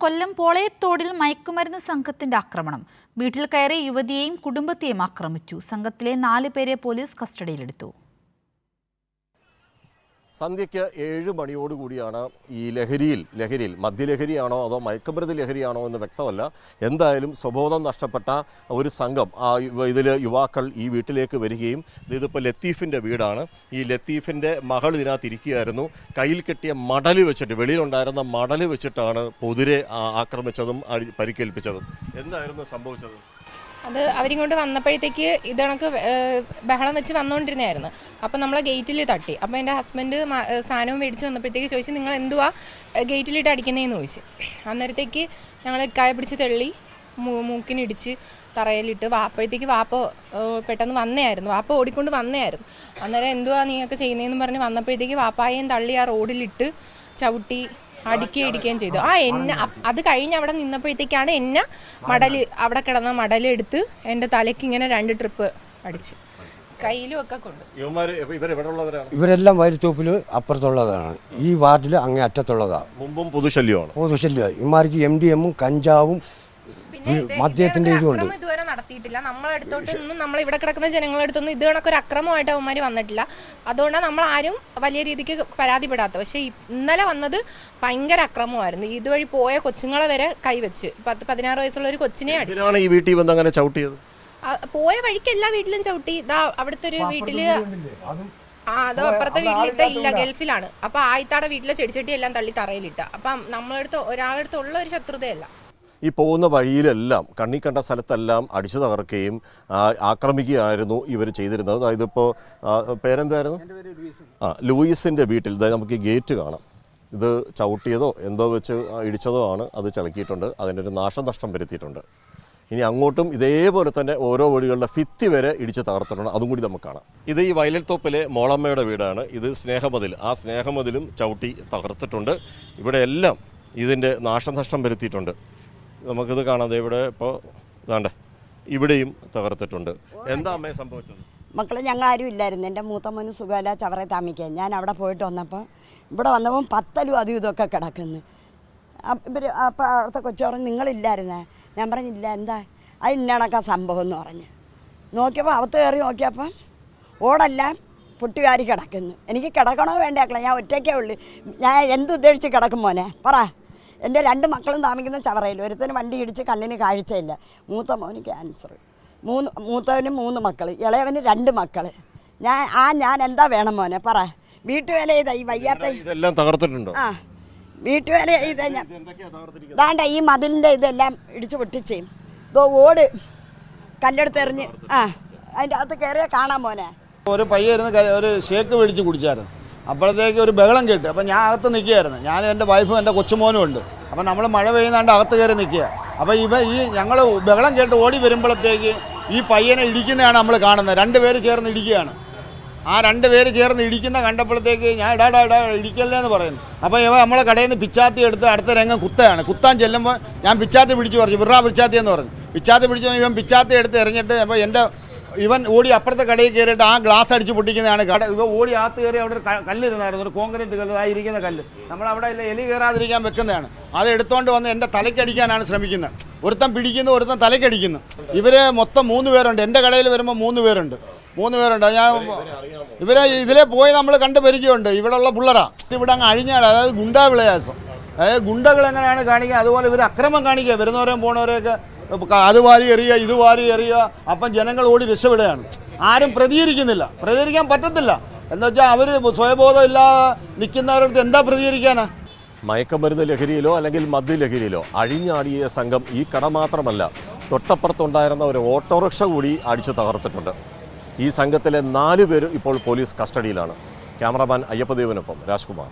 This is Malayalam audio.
കൊല്ലം പോളയത്തോടിൽ മയക്കുമരുന്ന് സംഘത്തിന്റെ ആക്രമണം. വീട്ടിൽ കയറി യുവതിയെയും കുടുംബത്തെയും ആക്രമിച്ചു. സംഘത്തിലെ 4 പേരെ പോലീസ് കസ്റ്റഡിയിലെടുത്തു. സന്ധ്യയ്ക്ക് 7 മണിയോടുകൂടിയാണ് ഈ ലഹരിയിൽ മദ്യലഹരിയാണോ അതോ മയക്കുമരുന്ന് ലഹരിയാണോ എന്ന് വ്യക്തമല്ല. എന്തായാലും സ്വബോധം നഷ്ടപ്പെട്ട ഒരു സംഘം ഇതിൽ യുവാക്കൾ ഈ വീട്ടിലേക്ക് വരികയും ഇതിപ്പോൾ ലത്തീഫിൻ്റെ വീടാണ്. ഈ ലത്തീഫിൻ്റെ മകൾ ഇതിനകത്ത് ഇരിക്കുകയായിരുന്നു. കയ്യിൽ കെട്ടിയ മടൽ വെച്ചിട്ട് വെളിയിലുണ്ടായിരുന്ന മടൽ വെച്ചിട്ടാണ് പൊതുരെ ആക്രമിച്ചതും പരിക്കേൽപ്പിച്ചതും. എന്തായിരുന്നു സംഭവിച്ചത്? അത് അവരിങ്ങോട്ട് വന്നപ്പോഴത്തേക്ക് ഇതണക്ക് ബഹളം വെച്ച് വന്നുകൊണ്ടിരുന്നതായിരുന്നു. അപ്പം നമ്മളെ ഗേറ്റിൽ തട്ടി. അപ്പോൾ എൻ്റെ ഹസ്ബൻഡ് സാധനവും മേടിച്ച് വന്നപ്പോഴത്തേക്ക് ചോദിച്ചു, നിങ്ങൾ എന്തുവാ ഗേറ്റിലിട്ട് അടിക്കുന്നതെന്ന് ചോദിച്ചു. അന്നേരത്തേക്ക് ഞങ്ങൾ കായ പിടിച്ച് തള്ളി മൂക്കിനിടിച്ച് തറയിലിട്ട്. അപ്പോഴത്തേക്ക് വാപ്പ പെട്ടെന്ന് വന്നതായിരുന്നു. വാപ്പ ഓടിക്കൊണ്ട് വന്നതായിരുന്നു. അന്നേരം എന്തുവാ നീയൊക്കെ ചെയ്യുന്നതെന്ന് പറഞ്ഞ് വന്നപ്പോഴത്തേക്ക് വാപ്പായേയും തള്ളി ആ റോഡിലിട്ട് ചവിട്ടി ഇടിക്കുകയും ചെയ്തു. എന്നെ അത് കഴിഞ്ഞ് അവിടെ നിന്നപ്പോഴത്തേക്കാണ് എന്നെ അവിടെ കിടന്ന മടലെടുത്ത് എൻ്റെ തലയ്ക്ക് ഇങ്ങനെ 2 ട്രിപ്പ് അടിച്ച് കയ്യിലും ഒക്കെ കൊണ്ട്. ഇവരെല്ലാം വൈരത്തോപ്പിൽ അപ്പുറത്തുള്ളതാണ്. ഈ വാർഡിൽ അങ്ങേ അറ്റത്തുള്ളതാണ്. മുമ്പും പൊതുശല്യം. ഇമാർക്ക് MDM കഞ്ചാവും മദ്യത്തിന്റെ ഇതുകൊണ്ട് ഇതുവരെ നടത്തിയിട്ടില്ല. നമ്മളെടുത്തോട്ടൊന്നും നമ്മളിവിടെ കിടക്കുന്ന ജനങ്ങളെടുത്തൊന്നും ഇത് കണക്കൊരു അക്രമമായിട്ട് അവന്മാർ വന്നിട്ടില്ല. അതുകൊണ്ടാണ് നമ്മൾ ആരും വലിയ രീതിക്ക് പരാതിപ്പെടാത്ത. പക്ഷേ ഇന്നലെ വന്നത് ഭയങ്കര അക്രമമായിരുന്നു. ഇതുവഴി പോയ കൊച്ചുങ്ങളെ വരെ കൈവച്ച് 16 വയസ്സുള്ള ഒരു കൊച്ചിനെ അടിച്ചു. ഈ വീട്ടിൽ വന്ന് അങ്ങനെ ചവിട്ടിയത് പോയ വഴിക്ക് എല്ലാ വീട്ടിലും ചവിട്ടി. ഇതാ അവിടുത്തെ ഒരു വീട്ടില് അതോ അപ്പുറത്തെ വീട്ടിലിട്ട ഇല്ല, ഗൾഫിലാണ്. അപ്പൊ ആയിത്താടെ വീട്ടിലെ ചെടിച്ചട്ടി എല്ലാം തള്ളി തറയിലിട്ട. അപ്പം നമ്മളടുത്ത് ഒരാളടുത്തുള്ള ഒരു ശത്രുതയല്ല. ഈ പോകുന്ന വഴിയിലെല്ലാം കണ്ണി കണ്ട സ്ഥലത്തെല്ലാം അടിച്ചു തകർക്കുകയും ആക്രമിക്കുകയായിരുന്നു ഇവർ ചെയ്തിരുന്നത്. അതായത് ഇപ്പോൾ പേരെന്തായിരുന്നു? ലൂയിസിൻ്റെ വീട്ടിൽ നമുക്ക് ഈ ഗേറ്റ് കാണാം. ഇത് ചവിട്ടിയതോ എന്തോ വെച്ച് ഇടിച്ചതോ ആണ്. അത് ചളുക്കിയിട്ടുണ്ട്. അതിൻ്റെ ഒരു നാശനഷ്ടം വരുത്തിയിട്ടുണ്ട്. ഇനി അങ്ങോട്ടും ഇതേപോലെ തന്നെ ഓരോ വീടുകളുടെ ഭിത്തി വരെ ഇടിച്ച് തകർത്തിട്ടുണ്ട്. അതും കൂടി നമുക്ക് കാണാം. ഇത് ഈ വയലത്തോപ്പിലെ മോളമ്മയുടെ വീടാണ്. ഇത് സ്നേഹമതിൽ. ആ സ്നേഹമതിലും ചവിട്ടി തകർത്തിട്ടുണ്ട്. ഇവിടെ എല്ലാം ഇതിൻ്റെ നാശനഷ്ടം വരുത്തിയിട്ടുണ്ട്. നമുക്കിത് കാണാതെ ഇവിടെ ഇപ്പോൾ ഇതാണ്ട് ഇവിടെയും തകർത്തിട്ടുണ്ട്. എന്താ അമ്മയെ സംഭവിച്ചത്? മക്കളെ ഞങ്ങൾ ആരും ഇല്ലായിരുന്നു. എൻ്റെ മൂത്ത മോന് സുഖമില്ല, ചവറ താമിക്കാൻ. ഞാൻ അവിടെ പോയിട്ട് വന്നപ്പോൾ ഇവിടെ വന്നപ്പോൾ 10 അതും ഇതൊക്കെ കിടക്കുന്നു. ഇവർ അപ്പോൾ അവിടുത്തെ കൊച്ചു പറഞ്ഞു, നിങ്ങളില്ലായിരുന്നേ? ഞാൻ പറഞ്ഞില്ല. എന്താ അത് ഇന്നണക്കാ സംഭവം എന്ന് പറഞ്ഞ് നോക്കിയപ്പോൾ അകത്ത് കയറി നോക്കിയപ്പം ഓടെല്ലാം പൊട്ടുകാരി കിടക്കുന്നു. എനിക്ക് കിടക്കണോ വേണ്ടയാക്കളെ, ഞാൻ ഒറ്റയ്ക്കേ ഉള്ളൂ. ഞാൻ എന്തുദ്ദേശിച്ച് കിടക്കും മോനെ പറ? എൻ്റെ 2 മക്കളും താമസിക്കുന്ന ചവറയിൽ. ഒരുത്തന് വണ്ടി ഇടിച്ച് കണ്ണിന് കാഴ്ചയില്ല. മൂത്ത മോന് ക്യാൻസർ. മൂത്തവന് 3 മക്കൾ, ഇളയവന് 2 മക്കൾ. ഞാൻ എന്താ വേണം മോനെ പറ? വീട്ടുവേല ചെയ്താ ഈ വയ്യാത്ത ഇതെല്ലാം തകർത്തിട്ടുണ്ടോ? വീട്ടുവേല ചെയ്താ ഞാൻ ദാണ്ട ഈ മതിലിൻ്റെ ഇതെല്ലാം ഇടിച്ച് പൊട്ടിച്ചേ. ഇതോ ഓട് കല്ലെടുത്തെറിഞ്ഞ് അതിൻ്റെ അകത്ത് കയറിയാൽ കാണാം മോനെ. ഒരു പയ്യായിരുന്നു ഒരു ഷേക്ക് മേടിച്ച് കുടിച്ചായിരുന്നു. അപ്പോഴത്തേക്ക് ഒരു ബഹളം കേട്ട്. അപ്പം ഞാൻ അകത്ത് നിൽക്കുകയായിരുന്നു. ഞാനും എൻ്റെ വൈഫും എൻ്റെ കൊച്ചുമോനും ഉണ്ട്. അപ്പം നമ്മൾ മഴ പെയ്യുന്നാണ്ട് അകത്ത് കയറി നിൽക്കുക. അപ്പോൾ ഞങ്ങൾ ബഹളം കേട്ട് ഓടി വരുമ്പോഴത്തേക്ക് ഈ പയ്യനെ ഇടിക്കുന്നതാണ് നമ്മൾ കാണുന്നത്. 2 പേര് ചേർന്ന് ഇടിക്കുകയാണ്. ആ 2 പേര് ചേർന്ന് ഇടിക്കുന്ന കണ്ടപ്പോഴത്തേക്ക് ഞാൻ ഇടാ ഇടിക്കല്ലേ എന്ന് പറയുന്നു. അപ്പോൾ നമ്മളെ കടയിൽ നിന്ന് പിച്ചാത്തി എടുത്ത് അടുത്ത രംഗം കുത്താൻ ചെല്ലുമ്പോൾ ഞാൻ പിച്ചാത്തി പിടിച്ച് പറഞ്ഞു, വിറാ പിച്ചാത്തി എന്ന് പറഞ്ഞു. പിച്ചാത്തി പിടിച്ച് ഇവൻ പിച്ചാത്തി എടുത്ത് എറിഞ്ഞിട്ട് അപ്പോൾ ഇവൻ ഓടി അപ്പുറത്തെ കടയിൽ കയറിയിട്ട് ആ ഗ്ലാസ് അടിച്ച് പൊട്ടിക്കുന്നതാണ്. ഇവ ഓടി അകത്ത് കയറി അവിടെ ഒരു കല്ലിരുന്നായിരുന്നു, ഒരു കോൺക്രീറ്റ് കല്ല്, ആയിരിക്കുന്ന കല്ല്. നമ്മളവിടെ എലി കയറാതിരിക്കാൻ വെക്കുന്നതാണ്. അത് എടുത്തുകൊണ്ട് വന്ന് എൻ്റെ തലയ്ക്കടിക്കാനാണ് ശ്രമിക്കുന്നത്. ഒരുത്തൻ പിടിക്കുന്നു, ഒരുത്തൻ തലയ്ക്കടിക്കുന്നു. ഇവർ മൊത്തം 3 പേരുണ്ട്. എൻ്റെ കടയിൽ വരുമ്പോൾ 3 പേരുണ്ട്. ഇവരെ ഇതിലെ പോയി നമ്മൾ കണ്ട് പരിചയമുണ്ട്. ഇവിടെയുള്ള പിള്ളേരാ. ഇവിടെ അങ്ങ് അഴിഞ്ഞാണ്. അതായത് ഗുണ്ടാ വിളയാസം. അതായത് ഗുണ്ടകൾ എങ്ങനെയാണ് കാണിക്കുക അതുപോലെ ഇവർ അക്രമം കാണിക്കുക. വരുന്നവരെയും പോണവരെയൊക്കെ അത് വാരി എറിയുക, ഇത് വാരി എറിയുക. അപ്പം ജനങ്ങൾ ഓടി രക്ഷപ്പെടുകയാണ്. ആരും പ്രതികരിക്കാൻ പറ്റത്തില്ല. എന്ന് വെച്ചാൽ അവർ സ്വയബോധം ഇല്ലാതെ നിൽക്കുന്നവരടുത്ത് എന്താ പ്രതികരിക്കാനാ? മയക്കമരുന്ന് ലഹരിയിലോ അല്ലെങ്കിൽ മദ്യലഹരിയിലോ അഴിഞ്ഞാടിയ സംഘം ഈ കട മാത്രമല്ല, തൊട്ടപ്പുറത്തുണ്ടായിരുന്ന ഒരു ഓട്ടോറിക്ഷ കൂടി അടിച്ചു തകർത്തിട്ടുണ്ട്. ഈ സംഘത്തിലെ 4 പേരും ഇപ്പോൾ പോലീസ് കസ്റ്റഡിയിലാണ്. ക്യാമറാമാൻ അയ്യപ്പദേവനൊപ്പം രാജ്കുമാർ.